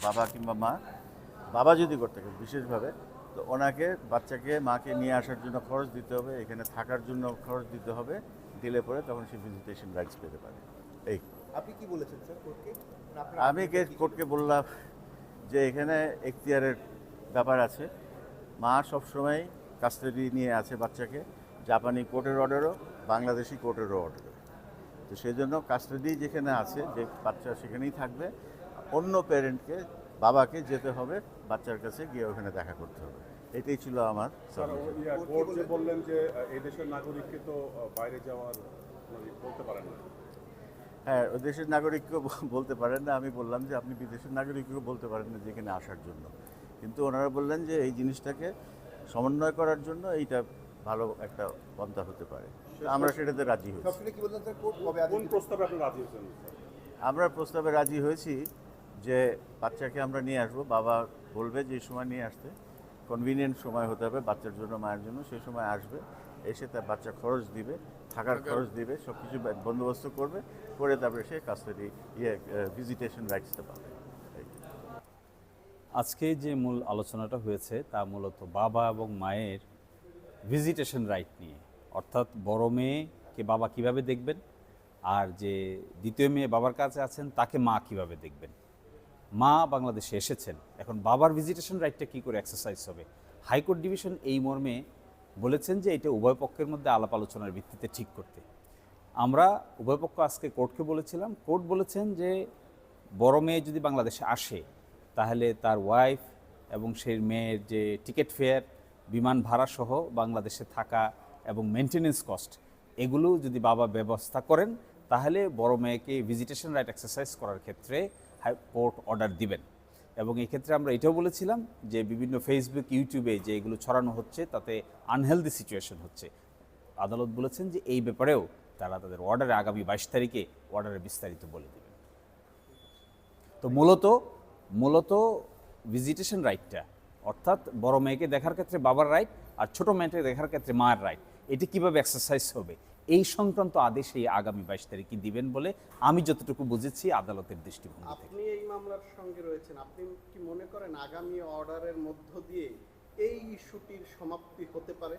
বাবা কিংবা মা, বাবা যদি করতে থাকে বিশেষভাবে, তো ওনাকে বাচ্চাকে মাকে নিয়ে আসার জন্য খরচ দিতে হবে, এখানে থাকার জন্য খরচ দিতে হবে, দিলে পরে তখন সে ভিজিটেশন রাইটস পেতে পারে। এই আপনি কি বলেছেন স্যার কোর্টকে? আমি কোর্টকে বললাম যে এখানে এখতিয়ারের ব্যাপার আছে, মা সবসময় কাস্টাডি নিয়ে আছে বাচ্চাকে, জাপানি কোর্টের অর্ডারও, বাংলাদেশি কোর্টেরও অর্ডারও। তো সেই জন্য কাস্টাডি যেখানে আছে, যে বাচ্চা সেখানেই থাকবে, অন্য প্যারেন্টকে, বাবাকে যেতে হবে বাচ্চার কাছে গিয়ে ওখানে দেখা করতে হবে। এটাই ছিল আমার কোর্ট যে বললেন যে এই দেশের নাগরিককে তো বাইরে যাওয়ার বলতে পারেন না। হ্যাঁ, ওই দেশের নাগরিককেও বলতে পারেন না। আমি বললাম যে আপনি বিদেশের নাগরিককেও বলতে পারেন না যেখানে আসার জন্য, কিন্তু ওনারা বললেন যে এই জিনিসটাকে সমন্বয় করার জন্য এইটা ভালো একটা পন্থা হতে পারে। আমরা সেটাতে রাজি হয়েছি। সবসময় কি বললেন স্যার কোর্ট কবে কোন প্রস্তাবে আপনি রাজি হয়েছেন? আমরা প্রস্তাবে রাজি হয়েছি যে বাচ্চাকে আমরা নিয়ে আসবো, বাবা বলবে যে সময় নিয়ে আসতে, কনভিনিয়েন্ট সময় হতে হবে বাচ্চার জন্য, মায়ের জন্য। সেই সময় আসবে, এসে তার বাচ্চা খরচ দিবে, থাকার খরচ দিবে, সব কিছু বন্দোবস্ত করবে, করে তারপরে সে কাস্টাডি ভিজিটেশন রাইটসটা পাবে। আজকে যে মূল আলোচনাটা হয়েছে তা মূলত বাবা এবং মায়ের ভিজিটেশন রাইট নিয়ে, অর্থাৎ বড় মেয়েকে বাবা কিভাবে দেখবেন, আর যে দ্বিতীয় মেয়ে বাবার কাছে আছেন তাকে মা কিভাবে দেখবেন। মা বাংলাদেশে এসেছেন, এখন বাবার ভিজিটেশন রাইটটা কী করে এক্সারসাইজ হবে। হাইকোর্ট ডিভিশন এই মর্মে বলেছেন যে এটা উভয় পক্ষের মধ্যে আলাপ আলোচনার ভিত্তিতে ঠিক করতে। আমরা উভয় পক্ষ আজকে কোর্টকে বলেছিলাম, কোর্ট বলেছেন যে বড় মেয়ে যদি বাংলাদেশে আসে তাহলে তার ওয়াইফ এবং সেই মেয়ের যে টিকিট ফেয়ার, বিমান ভাড়া সহ বাংলাদেশে থাকা এবং মেনটেনেন্স কস্ট, এগুলো যদি বাবা ব্যবস্থা করেন তাহলে বড় মেয়েকে ভিজিটেশন রাইট এক্সারসাইজ করার ক্ষেত্রে কোর্ট অর্ডার দিবেন। এবং এই ক্ষেত্রে আমরা এটাও বলেছিলাম যে বিভিন্ন ফেসবুক, ইউটিউবে যে এগুলো ছড়ানো হচ্ছে তাতে আনহেলদি সিচুয়েশন হচ্ছে। আদালত বলেছেন যে এই ব্যাপারেও তারা তাদের অর্ডারে আগামী 22 তারিখে অর্ডারে বিস্তারিত বলে দেবেন। তো মূলত ভিজিটেশন রাইটটা, অর্থাৎ বড় মেয়েকে দেখার ক্ষেত্রে বাবার রাইট আর ছোট মেয়েকে দেখার ক্ষেত্রে মায়ের রাইট, এটি কীভাবে এক্সারসাইজ হবে এই সংক্রান্ত আদেশ এই আগামী 22 তারিখে দিবেন বলে আমি যতটুকু বুঝেছি আদালতের দৃষ্টিভঙ্গি থেকে। আপনি এই মামলার সঙ্গে রয়েছেন, আপনি কি মনে করেন আগামী অর্ডারের মধ্য দিয়ে এই ইস্যুটির সমাপ্তি হতে পারে?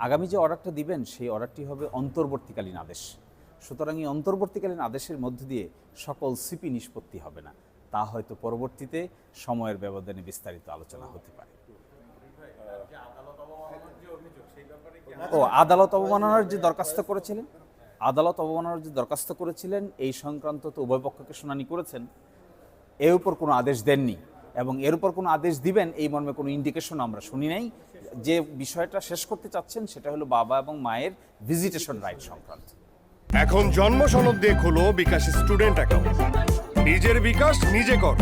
আগামী যে অর্ডারটা দিবেন সেই অর্ডারটি হবে অন্তর্বর্তীকালীন আদেশ। সুতরাং এই অন্তর্বর্তীকালীন আদেশের মধ্য দিয়ে সকল সিপি নিষ্পত্তি হবে না, তা হয়তো পরবর্তীতে সময়ের ব্যবধানে বিস্তারিত আলোচনা হতে পারে। আদালত অবমাননার যে দরখাস্ত করেছিলেন এই সংক্রান্ত তো উভয় পক্ষকে শুনানি করেছেন, এর উপর কোনো আদেশ দেননি এবং এর উপর কোনো আদেশ দিবেন এই মর্মে কোনো ইন্ডিকেশন আমরা শুনি নাই। যে বিষয়টা শেষ করতে চাচ্ছেন সেটা হলো বাবা এবং মায়ের ভিজিটেশন রাইট সংক্রান্ত। এখন জন্ম সনদ দিয়ে খোলো বিকাশ স্টুডেন্ট অ্যাকাউন্ট। নিজের বিকাশ নিজে কর।